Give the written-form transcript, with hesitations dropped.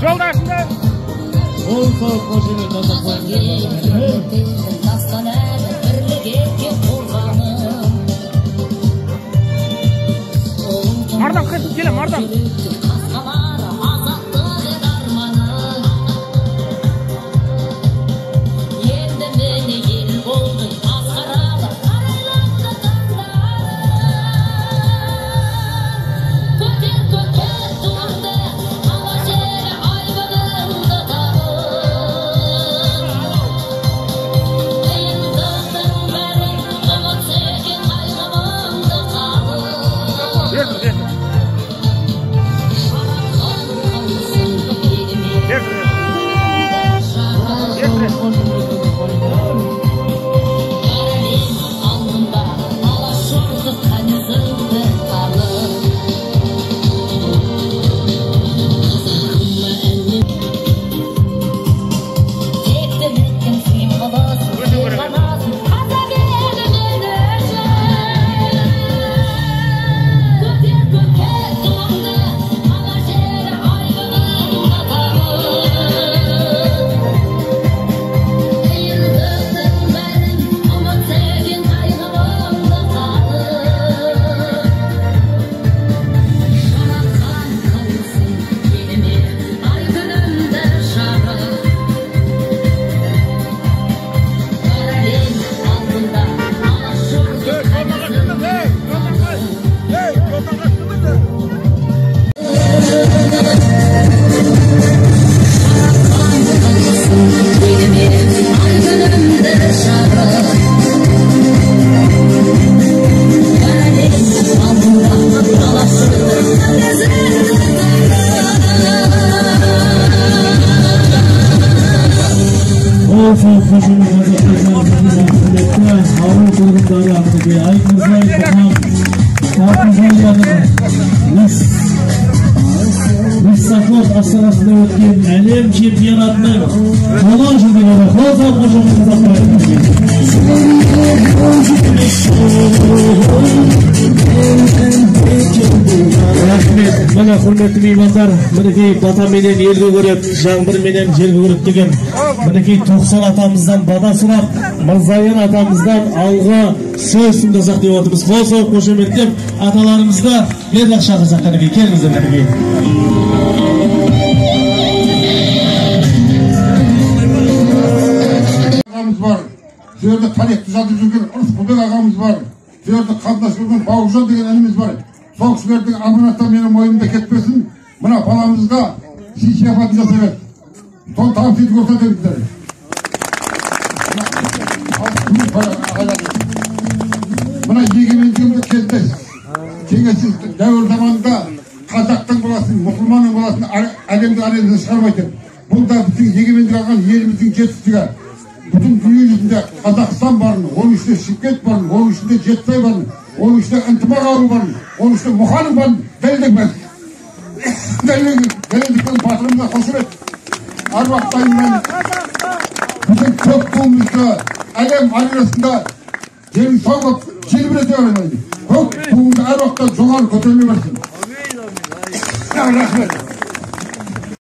Жолдашында. Ол сау қошемет Mardan kız gele Mardan. Астанасында өткен әлем чемпионатының қола жүлдегері Қозы Қошемет рахмет. Мына құрметті меймандар, мінекей батаменен елге көріп, жаңбырменен жерге көріп деген мінекей 90 атамыздан бата сұрап, Мырзайын атамыздан алға сөз тыңдасақ деп отырмыз. Қозы Қошемет деп аталарымызды берлік шақырсақ мінекей, келіңіздер мінекей. Var. Şurada tarih düzeltip жүрген Rıfkıbek ağamız var. Şurada kardeş жүрген Bağırcan деген elimiz var. Сол кісілердің аманаттан менің мойнымда кетпесін. Мына баламызға сый-сияпатын жасап. Сол табыс етіп көрсетіңіздер. Мына егемендігімді кезде кеңесіз дәуір заманында қазақтың баласын, мұсылманның баласын әлемдік аренасына шығармайтын. Бұл да біздің егемендік алған еліміздің жетістігі. Bütün dünya yüzünde Kazakistan varını, onun içinde Şirket varını, onun içinde Cetsay varını, onun içinde Entımak ağabey varını, onun içinde Muhanım varını deldik ben. Delildikten batırımda Koşumet. Arvaktayım ben. Bütün köktuğumuzda, elem ayrısında gelin sağlık, çelbirete öğrenmeydi. Köktuğumuzda Arvak'ta çoğal kötülüğü versin. Rahmet.